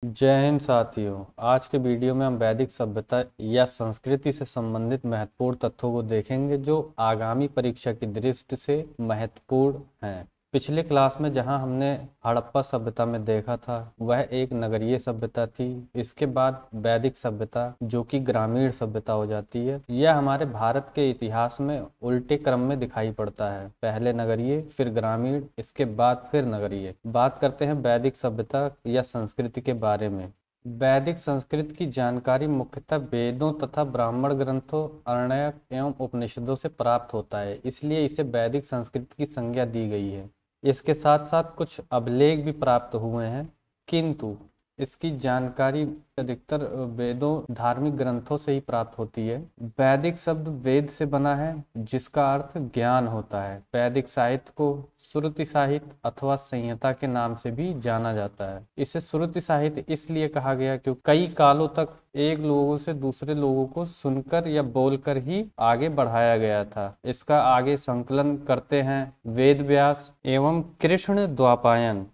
जय हिंद साथियों। आज के वीडियो में हम वैदिक सभ्यता या संस्कृति से संबंधित महत्वपूर्ण तथ्यों को देखेंगे जो आगामी परीक्षा की दृष्टि से महत्वपूर्ण हैं। पिछले क्लास में जहां हमने हड़प्पा सभ्यता में देखा था वह एक नगरीय सभ्यता थी। इसके बाद वैदिक सभ्यता जो कि ग्रामीण सभ्यता हो जाती है। यह हमारे भारत के इतिहास में उल्टे क्रम में दिखाई पड़ता है, पहले नगरीय फिर ग्रामीण, इसके बाद फिर नगरीय। बात करते हैं वैदिक सभ्यता या संस्कृति के बारे में। वैदिक संस्कृति की जानकारी मुख्यतः वेदों तथा ब्राह्मण ग्रंथों, अरण्यक एवं उपनिषदों से प्राप्त होता है, इसलिए इसे वैदिक संस्कृति की संज्ञा दी गई है। इसके साथ साथ कुछ अभिलेख भी प्राप्त हुए हैं, किंतु इसकी जानकारी अधिकतर वेदों, धार्मिक ग्रंथों से ही प्राप्त होती है। वैदिक शब्द वेद से बना है जिसका अर्थ ज्ञान होता है। वैदिक साहित्य को श्रुति साहित्य अथवा संहिता के नाम से भी जाना जाता है। इसे श्रुति साहित्य इसलिए कहा गया क्योंकि कई कालों तक एक लोगों से दूसरे लोगों को सुनकर या बोलकर ही आगे बढ़ाया गया था। इसका आगे संकलन करते हैं वेद व्यास एवं कृष्ण द्वापायन।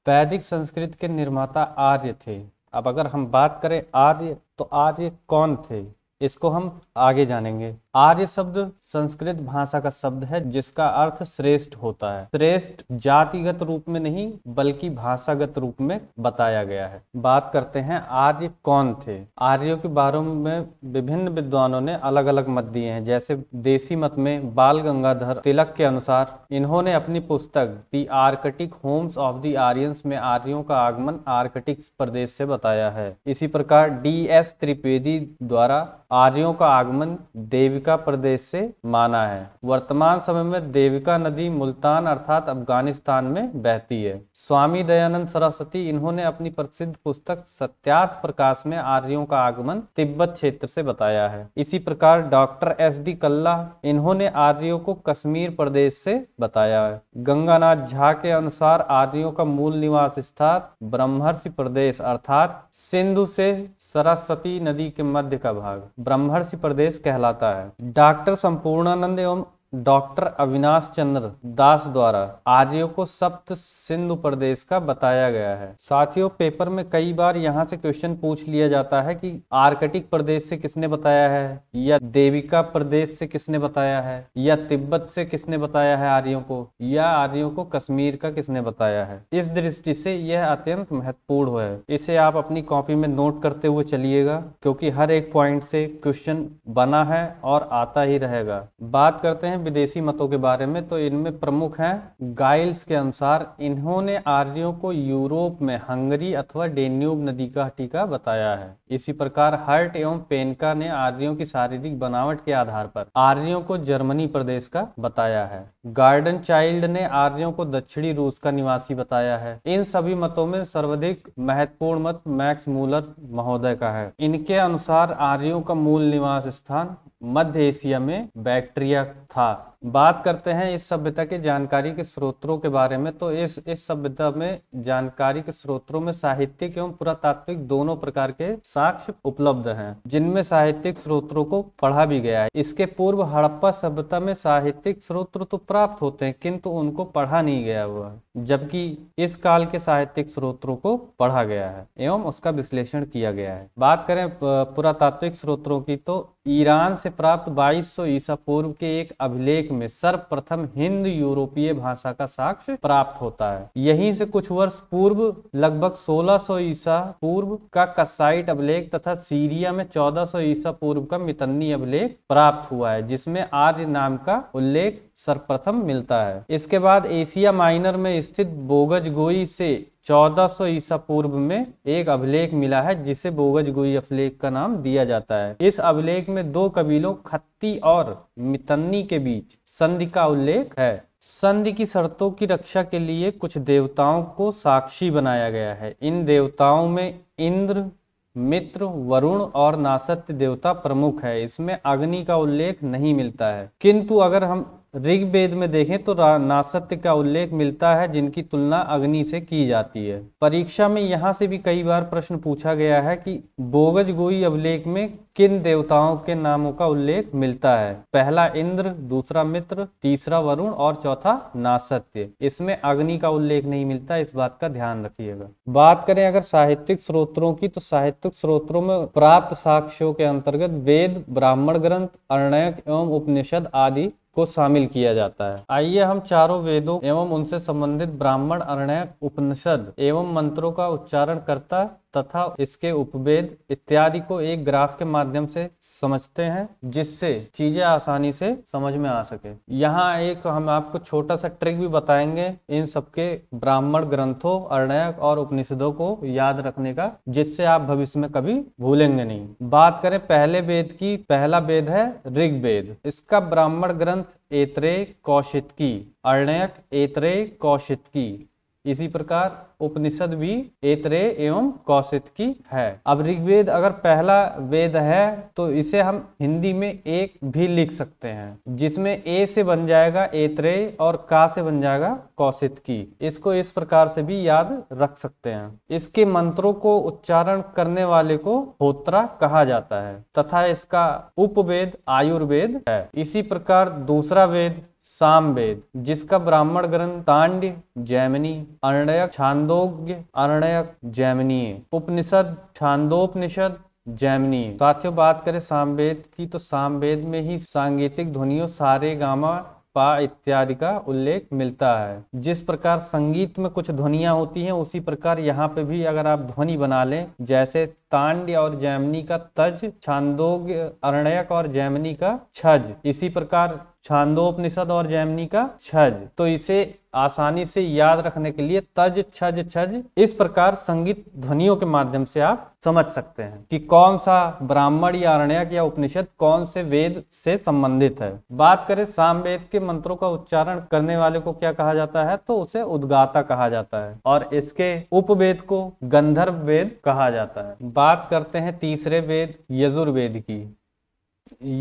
वैदिक संस्कृत के निर्माता आर्य थे। अब अगर हम बात करें आर्य, तो आर्य कौन थे इसको हम आगे जानेंगे। आर्य शब्द संस्कृत भाषा का शब्द है जिसका अर्थ श्रेष्ठ होता है। श्रेष्ठ जातिगत रूप में नहीं बल्कि भाषागत रूप में बताया गया है। बात करते हैं आर्य कौन थे। आर्यों के बारे में विभिन्न विद्वानों ने अलग अलग मत दिए हैं। जैसे देसी मत में बाल गंगाधर तिलक के अनुसार इन्होंने अपनी पुस्तक the Arctic Holmes of the Aryans में आर्यों का आगमन आर्कटिक प्रदेश से बताया है। इसी प्रकार DS त्रिवेदी द्वारा आर्यों का आगमन देविका प्रदेश से माना है। वर्तमान समय में देविका नदी मुल्तान अर्थात अफगानिस्तान में बहती है। स्वामी दयानंद सरस्वती इन्होंने अपनी प्रसिद्ध पुस्तक सत्यार्थ प्रकाश में आर्यों का आगमन तिब्बत क्षेत्र से बताया है। इसी प्रकार डॉक्टर SD कल्ला इन्होंने आर्यों को कश्मीर प्रदेश से बताया है। गंगानाथ झा के अनुसार आर्यों का मूल निवास स्थान ब्रह्मर्षि प्रदेश अर्थात सिंधु से सरस्वती नदी के मध्य का भाग ब्रह्मर्षि प्रदेश कहलाता है। डॉक्टर संपूर्णानंद एवं डॉक्टर अविनाश चंद्र दास द्वारा आर्यों को सप्त सिंधु प्रदेश का बताया गया है। साथियों, पेपर में कई बार यहाँ से क्वेश्चन पूछ लिया जाता है कि आर्कटिक प्रदेश से किसने बताया है, या देविका प्रदेश से किसने बताया है, या तिब्बत से किसने बताया है आर्यों को, या आर्यों को कश्मीर का किसने बताया है। इस दृष्टि से यह अत्यंत महत्वपूर्ण है। इसे आप अपनी कॉपी में नोट करते हुए चलिएगा क्योंकि हर एक पॉइंट से क्वेश्चन बना है और आता ही रहेगा। बात करते हैं विदेशी मतों के बारे में, तो इनमें प्रमुख हैं गाइल्स के अनुसार इन्होंने आर्यों को यूरोप में हंगरी अथवा डेन्यूब नदी का टीका बताया है। इसी प्रकार हर्ट एवं पेनका ने आर्यों की शारीरिक बनावट के आधार पर आर्यों को जर्मनी प्रदेश का बताया है। गार्डन चाइल्ड ने आर्यों को दक्षिणी रूस का निवासी बताया है। इन सभी मतों में सर्वाधिक महत्वपूर्ण मत मैक्स मूलर महोदय का है। इनके अनुसार आर्यों का मूल निवास स्थान मध्य एशिया में बैक्ट्रिया था। बात करते हैं इस सभ्यता के जानकारी के स्रोतों के बारे में, तो इस सभ्यता में जानकारी के स्रोतों में साहित्यिक एवं पुरातात्विक दोनों प्रकार के साक्ष्य उपलब्ध हैं, जिनमें साहित्यिक स्रोतों को पढ़ा भी गया है। इसके पूर्व हड़प्पा सभ्यता में साहित्यिक स्रोत तो प्राप्त होते हैं किंतु उनको पढ़ा नहीं गया हुआ है, जबकि इस काल के साहित्यिक स्रोतों को पढ़ा गया है एवं उसका विश्लेषण किया गया है। बात करें पुरातात्विक स्रोतों की, तो ईरान से प्राप्त 2200 ईसा पूर्व के एक अभिलेख में सर्वप्रथम हिंद यूरोपीय भाषा का साक्ष्य प्राप्त होता है। यहीं से कुछ वर्ष पूर्व लगभग 1600 ईसा पूर्व का कसाइट अभिलेख तथा सीरिया में 1400 ईसा पूर्व का मितन्नी अभिलेख प्राप्त हुआ है, जिसमें आर्य नाम का उल्लेख सर्वप्रथम मिलता है। इसके बाद एशिया माइनर में स्थित बोगजगोई से 1400 ईसा पूर्व में एक अभिलेख मिला है, जिसे बोगजगोई अभिलेख का नाम दिया जाता है। इस अभिलेख में दो कबीलों खत्ती और मितन्नी के बीच संधि का उल्लेख है। संधि की शर्तों की रक्षा के लिए कुछ देवताओं को साक्षी बनाया गया है। इन देवताओं में इंद्र, मित्र, वरुण और नासत्य देवता प्रमुख है। इसमें अग्नि का उल्लेख नहीं मिलता है, किंतु अगर हम ऋग्वेद में देखें तो नासत्य का उल्लेख मिलता है, जिनकी तुलना अग्नि से की जाती है। परीक्षा में यहाँ से भी कई बार प्रश्न पूछा गया है कि बोगज गोई अभिलेख में किन देवताओं के नामों का उल्लेख मिलता है। पहला इंद्र, दूसरा मित्र, तीसरा वरुण और चौथा नासत्य। इसमें अग्नि का उल्लेख नहीं मिलता, इस बात का ध्यान रखिएगा। बात करें अगर साहित्यिक स्रोतों की, तो साहित्यिक स्रोतों में प्राप्त साक्ष्यों के अंतर्गत वेद, ब्राह्मण ग्रंथ, अरण्यक एवं उपनिषद आदि को शामिल किया जाता है। आइए हम चारों वेदों एवं उनसे संबंधित ब्राह्मण, अरण्यक, उपनिषद एवं मंत्रों का उच्चारण करता तथा इसके उपवेद इत्यादि को एक ग्राफ के माध्यम से समझते हैं, जिससे चीजें आसानी से समझ में आ सके। यहाँ एक हम आपको छोटा सा ट्रिक भी बताएंगे इन सबके ब्राह्मण ग्रंथों, अरण्यक और उपनिषदों को याद रखने का, जिससे आप भविष्य में कभी भूलेंगे नहीं। बात करें पहले वेद की, पहला वेद है ऋग्वेद। इसका ब्राह्मण ग्रंथ ऐतरेय कौशितकी, अरण्यक ऐतरेय कौशितकी, इसी प्रकार उपनिषद भी ऐतरेय एवं कौशितकी है। अब ऋग्वेद अगर पहला वेद है तो इसे हम हिंदी में एक भी लिख सकते हैं, जिसमें ए से बन जाएगा ऐतरेय और का से बन जाएगा कौशितकी। इसको इस प्रकार से भी याद रख सकते हैं। इसके मंत्रों को उच्चारण करने वाले को होत्रा कहा जाता है तथा इसका उपवेद आयुर्वेद है। इसी प्रकार दूसरा वेद सामवेद, जिसका ब्राह्मण ग्रंथ तांड्य, जैमिनी, अरण्यक, छांदोग्य, अरण्यक, जैमिनीय, उपनिषद, छांदोपनिषद, जैमिनीय। साथियों बात करें सामवेद की, तो सामवेद में ही सांगीतिक ध्वनियों सारे, गामा, पा इत्यादि का उल्लेख मिलता है। जिस प्रकार संगीत में कुछ ध्वनियां होती हैं, उसी प्रकार यहाँ पे भी अगर आप ध्वनि बना लें, जैसे तांड्य और जैमिनी का तज, छांदोग्य, अरण्यक और जैमिनी का छज, इसी प्रकार छांदोपनिषद और जैमिनी का छज, तो इसे आसानी से याद रखने के लिए तज, छज, छज, इस प्रकार संगीत ध्वनियों के माध्यम से आप समझ सकते हैं कि कौन सा ब्राह्मण या अरण्यक या उपनिषद कौन से वेद से संबंधित है। बात करें सामवेद के मंत्रों का उच्चारण करने वाले को क्या कहा जाता है, तो उसे उद्गाता कहा जाता है और इसके उपवेद को गंधर्व वेद कहा जाता है। बात करते हैं तीसरे वेद यजुर्वेद की।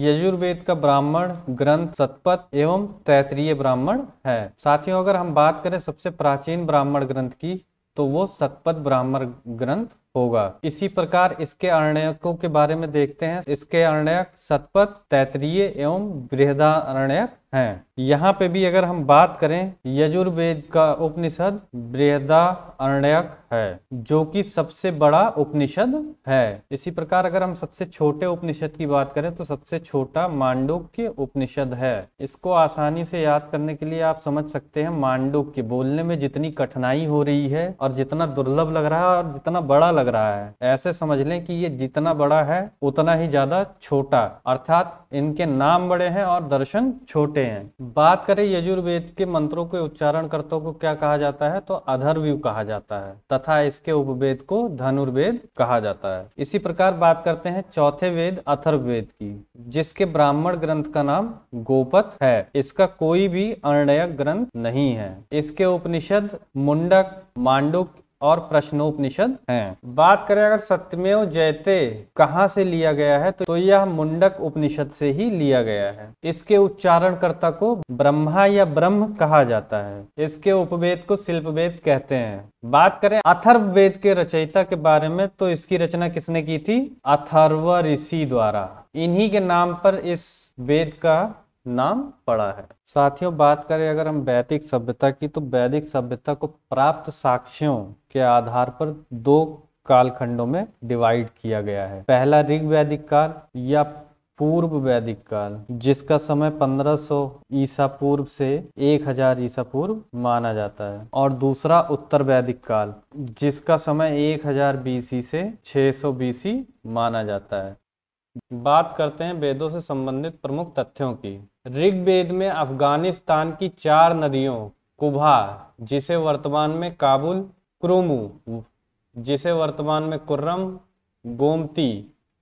यजुर्वेद का ब्राह्मण ग्रंथ शतपथ एवं तैत्तिरीय ब्राह्मण है। साथियों अगर हम बात करें सबसे प्राचीन ब्राह्मण ग्रंथ की, तो वो शतपथ ब्राह्मण ग्रंथ होगा। इसी प्रकार इसके अरण्यकों के बारे में देखते हैं। इसके अरण्यक शतपथ, तैत्तिरीय एवं बृहदारण्यक हैं। यहाँ पे भी अगर हम बात करें, यजुर्वेद का उपनिषद बृहदारण्यक है, जो कि सबसे बड़ा उपनिषद है। इसी प्रकार अगर हम सबसे छोटे उपनिषद की बात करें, तो सबसे छोटा मांडुक्य उपनिषद है। इसको आसानी से याद करने के लिए आप समझ सकते हैं, मांडुक्य बोलने में जितनी कठिनाई हो रही है और जितना दुर्लभ लग रहा है और जितना बड़ा लग रहा है, ऐसे समझ लें कि ये जितना बड़ा है उतना ही ज्यादा छोटा, अर्थात इनके नाम बड़े हैं और दर्शन छोटे हैं। बात करें यजुर्वेद के मंत्रों के उच्चारणकर्ताओं को क्या कहा जाता है, तो अथर्वयु कहा जाता है तथा इसके उपवेद को धनुर्वेद कहा जाता है। इसी प्रकार बात करते हैं चौथे वेद अथर्ववेद की, जिसके ब्राह्मण ग्रंथ का नाम गोपथ है। इसका कोई भी अरण्यक ग्रंथ नहीं है। इसके उपनिषद मुंडक, मांडुक और प्रश्नोपनिषद हैं। बात करें अगर सत्यमेव जयते कहाँ से लिया गया है, तो यह मुंडक उपनिषद से ही लिया गया है। इसके उच्चारणकर्ता को ब्रह्मा या ब्रह्म कहा जाता है। इसके उपवेद को शिल्पवेद कहते हैं। बात करें अथर्ववेद के रचयिता के बारे में, तो इसकी रचना किसने की थी, अथर्व ऋषि द्वारा। इन्हीं के नाम पर इस वेद का नाम पड़ा है। साथियों बात करें अगर हम वैदिक सभ्यता की, तो वैदिक सभ्यता को प्राप्त साक्ष्यों के आधार पर दो कालखंडों में डिवाइड किया गया है। पहला ऋग वैदिक काल या पूर्व वैदिक काल, जिसका समय 1500 ईसा पूर्व से 1000 ईसा पूर्व माना जाता है, और दूसरा उत्तर वैदिक काल, जिसका समय 1000 बीसी से 600 बीसी माना जाता है। बात करते हैं वेदों से संबंधित प्रमुख तथ्यों की। ऋग्वेद में अफगानिस्तान की 4 नदियों, कुभा जिसे वर्तमान में काबुल, क्रुमु जिसे वर्तमान में कुर्रम, गोमती,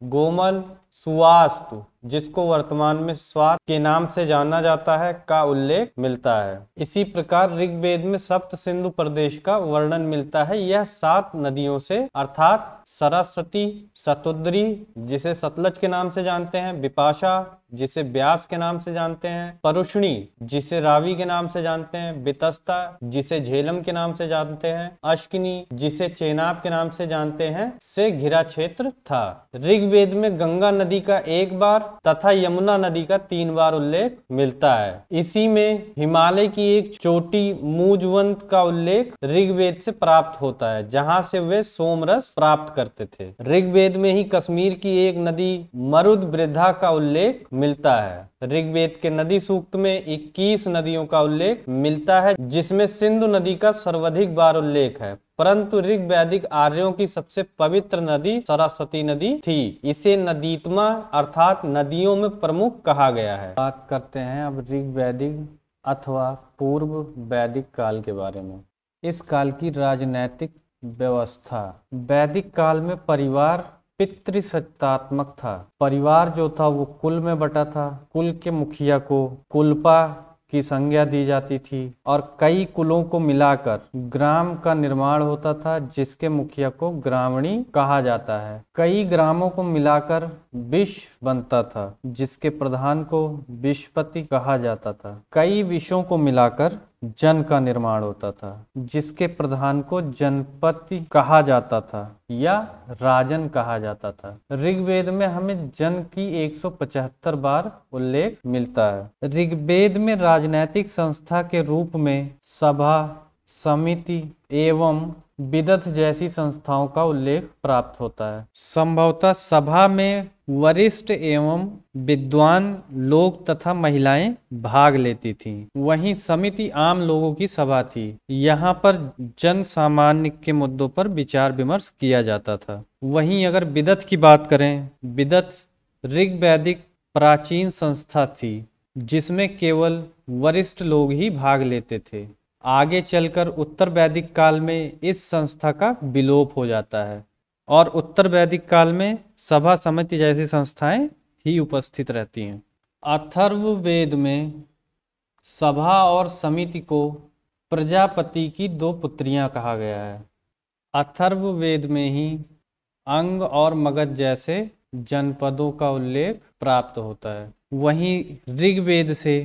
गोमल, सुवास्तु जिसको वर्तमान में स्वात के नाम से जाना जाता है, का उल्लेख मिलता है। इसी प्रकार ऋग्वेद में सप्त सिंधु प्रदेश का वर्णन मिलता है। यह 7 नदियों से अर्थात सरस्वती, शतुद्री जिसे सतलज के नाम से जानते हैं, विपाशा, जिसे व्यास के नाम से जानते हैं, परुष्णी जिसे रावी के नाम से जानते हैं, वितस्ता जिसे झेलम के नाम से जानते हैं, अश्किनी जिसे चेनाब के नाम से जानते हैं, से घिरा क्षेत्र था। ऋग्वेद में गंगा नदी का 1 बार तथा यमुना नदी का 3 बार उल्लेख मिलता है। इसी में हिमालय की एक चोटी मूजवंत का उल्लेख ऋग्वेद से प्राप्त होता है, जहां से वे सोमरस प्राप्त करते थे। ऋग्वेद में ही कश्मीर की एक नदी मरुद वृद्धा का उल्लेख मिलता है। ऋग्वेद के नदी सूक्त में 21 नदियों का उल्लेख मिलता है, जिसमें सिंधु नदी का सर्वाधिक बार उल्लेख है, परंतु ऋग्वैदिक आर्यों की सबसे पवित्र नदी सरस्वती नदी थी। इसे नदीत्मा अर्थात नदियों में प्रमुख कहा गया है। बात करते हैं अब ऋग्वैदिक अथवा पूर्व वैदिक काल के बारे में। इस काल की राजनैतिक व्यवस्था। वैदिक काल में परिवार पितृसत्तात्मक था। परिवार जो था वो कुल में बटा था। कुल के मुखिया को कुलपा की संज्ञा दी जाती थी और कई कुलों को मिलाकर ग्राम का निर्माण होता था, जिसके मुखिया को ग्रामणी कहा जाता है। कई ग्रामों को मिलाकर विश्व बनता था, जिसके प्रधान को विश्वपति कहा जाता था। कई विषयों को मिलाकर जन का निर्माण होता था, जिसके प्रधान को जनपति कहा जाता था या राजन कहा जाता था। ऋग्वेद में हमें जन की 175 बार उल्लेख मिलता है। ऋग्वेद में राजनैतिक संस्था के रूप में सभा, समिति एवं विदथ जैसी संस्थाओं का उल्लेख प्राप्त होता है। संभवतः सभा में वरिष्ठ एवं विद्वान लोग तथा महिलाएं भाग लेती थीं। वहीं समिति आम लोगों की सभा थी। यहाँ पर जन सामान्य के मुद्दों पर विचार विमर्श किया जाता था। वहीं अगर विदथ की बात करें, विदथ ऋग्वैदिक प्राचीन संस्था थी, जिसमें केवल वरिष्ठ लोग ही भाग लेते थे। आगे चलकर उत्तर वैदिक काल में इस संस्था का विलोप हो जाता है और उत्तर वैदिक काल में सभा, समिति जैसी संस्थाएं ही उपस्थित रहती हैं। अथर्ववेद में सभा और समिति को प्रजापति की 2 पुत्रियां कहा गया है। अथर्ववेद में ही अंग और मगध जैसे जनपदों का उल्लेख प्राप्त होता है। वहीं ऋग्वेद से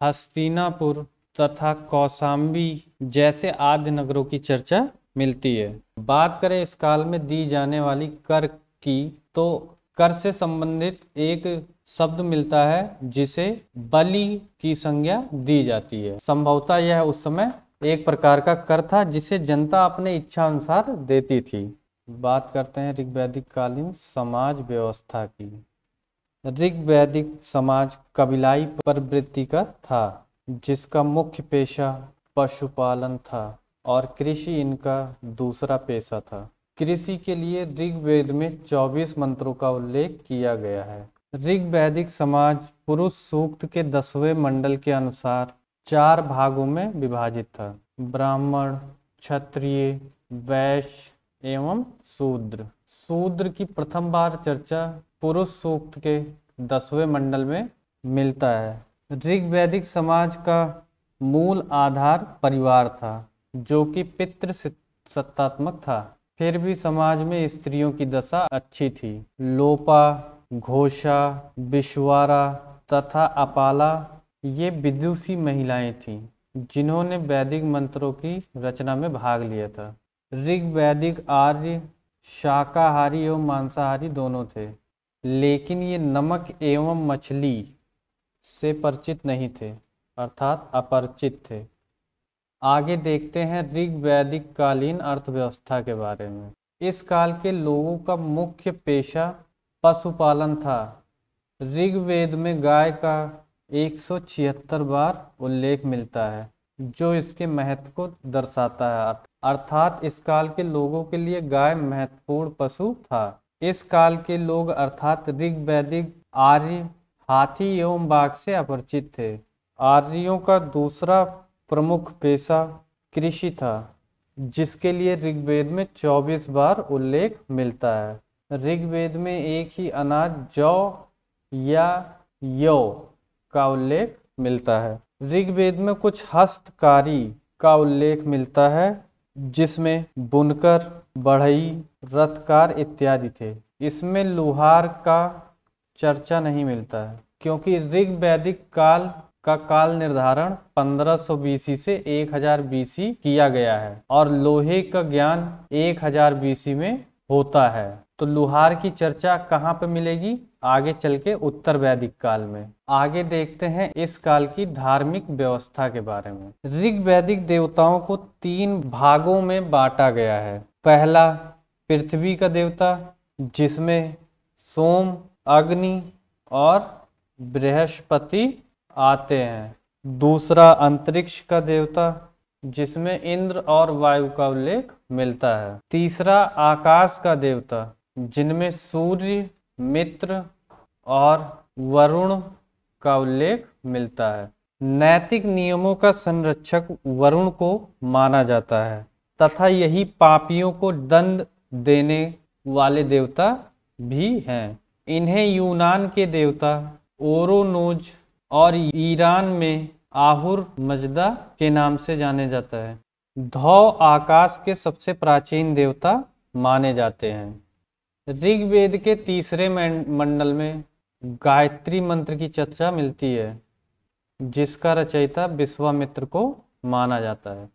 हस्तिनापुर तथा कौशाम्बी जैसे आद्य नगरों की चर्चा मिलती है। बात करें इस काल में दी जाने वाली कर की, तो कर से संबंधित एक शब्द मिलता है जिसे बलि की संज्ञा दी जाती है। संभवतः यह उस समय एक प्रकार का कर था जिसे जनता अपने इच्छा अनुसार देती थी। बात करते हैं ऋग्वैदिक कालीन समाज व्यवस्था की। ऋग्वैदिक समाज कबीलाई प्रवृत्ति का था, जिसका मुख्य पेशा पशुपालन था और कृषि इनका दूसरा पेशा था। कृषि के लिए ऋग्वेद में 24 मंत्रों का उल्लेख किया गया है। ऋग्वैदिक समाज पुरुष सूक्त के 10वें मंडल के अनुसार 4 भागों में विभाजित था: ब्राह्मण, क्षत्रिय, वैश्य एवं शूद्र। शूद्र की प्रथम बार चर्चा पुरुष सूक्त के 10वें मंडल में मिलता है। ऋग्वैदिक समाज का मूल आधार परिवार था, जो कि पितृसत्तात्मक था। फिर भी समाज में स्त्रियों की दशा अच्छी थी। लोपा, घोषा, विश्वारा तथा अपाला ये विदुषी महिलाएं थीं, जिन्होंने वैदिक मंत्रों की रचना में भाग लिया था। ऋग्वैदिक आर्य शाकाहारी एवं मांसाहारी दोनों थे, लेकिन ये नमक एवं मछली से परिचित नहीं थे, अर्थात अपरिचित थे। आगे देखते हैं ऋग्वैदिक कालीन अर्थव्यवस्था के बारे में। इस काल के लोगों का मुख्य पेशा पशुपालन था। ऋग्वेद में गाय का 176 बार उल्लेख मिलता है, जो इसके महत्व को दर्शाता है। अर्थात इस काल के लोगों के लिए गाय महत्वपूर्ण पशु था। इस काल के लोग अर्थात ऋग्वैदिक आर्य हाथी एवं बाघ से अपरिचित थे। आर्यों का दूसरा प्रमुख पेशा कृषि था, जिसके लिए ऋग्वेद में 24 बार उल्लेख मिलता है। ऋग्वेद में एक ही अनाज जौ या यौ का उल्लेख मिलता है। ऋग्वेद में कुछ हस्तकारी का उल्लेख मिलता है, जिसमें बुनकर, बढ़ई, रथकार इत्यादि थे। इसमें लुहार का चर्चा नहीं मिलता है। क्योंकि ऋग वैदिक काल का काल निर्धारण 1500 बीसी से 1000 बीसी किया गया है और लोहे का ज्ञान 1000 बीसी में होता है। तो लुहार की चर्चा कहाँ पे मिलेगी? आगे चल के उत्तर वैदिक काल में। आगे देखते हैं इस काल की धार्मिक व्यवस्था के बारे में। ऋग वैदिक देवताओं को 3 भागों में बांटा गया है। पहला पृथ्वी का देवता, जिसमें सोम, अग्नि और बृहस्पति आते हैं। दूसरा अंतरिक्ष का देवता, जिसमें इंद्र और वायु का उल्लेख मिलता है। तीसरा आकाश का देवता, जिनमें सूर्य, मित्र और वरुण का उल्लेख मिलता है। नैतिक नियमों का संरक्षक वरुण को माना जाता है तथा यही पापियों को दंड देने वाले देवता भी हैं। इन्हें यूनान के देवता ओरोनोज और ईरान में आहुर मजदा के नाम से जाने जाता है। धौ आकाश के सबसे प्राचीन देवता माने जाते हैं। ऋग्वेद के तीसरे मंडल में गायत्री मंत्र की चर्चा मिलती है, जिसका रचयिता विश्वामित्र को माना जाता है।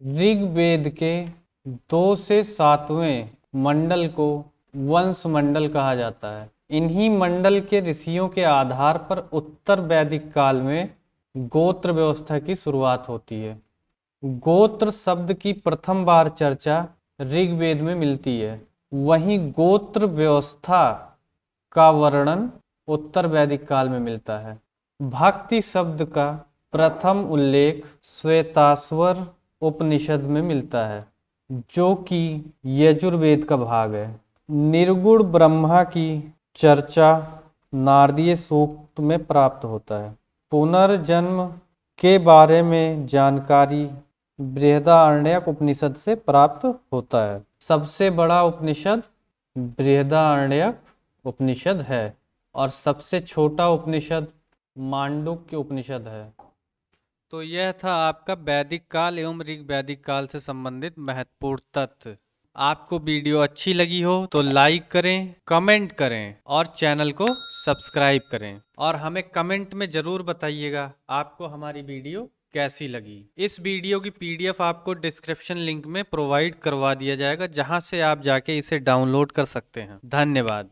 ऋग्वेद के 2 से 7वें मंडल को वंश मंडल कहा जाता है। इन्हीं मंडल के ऋषियों के आधार पर उत्तर वैदिक काल में गोत्र व्यवस्था की शुरुआत होती है। गोत्र शब्द की प्रथम बार चर्चा ऋग्वेद में मिलती है। वहीं गोत्र व्यवस्था का वर्णन उत्तर वैदिक काल में मिलता है। भक्ति शब्द का प्रथम उल्लेख श्वेताश्वर उपनिषद में मिलता है, जो कि यजुर्वेद का भाग है। निर्गुण ब्रह्मा की चर्चा नारदीय सूक्त में प्राप्त होता है। पुनर्जन्म के बारे में जानकारी बृहदारण्यक उपनिषद से प्राप्त होता है। सबसे बड़ा उपनिषद बृहदारण्यक उपनिषद है और सबसे छोटा उपनिषद मांडुक्य उपनिषद है। तो यह था आपका वैदिक काल एवं ऋग वैदिक काल से संबंधित महत्वपूर्ण तथ्य। आपको वीडियो अच्छी लगी हो तो लाइक करें, कमेंट करें और चैनल को सब्सक्राइब करें। और हमें कमेंट में ज़रूर बताइएगा आपको हमारी वीडियो कैसी लगी। इस वीडियो की PDF आपको डिस्क्रिप्शन लिंक में प्रोवाइड करवा दिया जाएगा, जहां से आप जाके इसे डाउनलोड कर सकते हैं। धन्यवाद।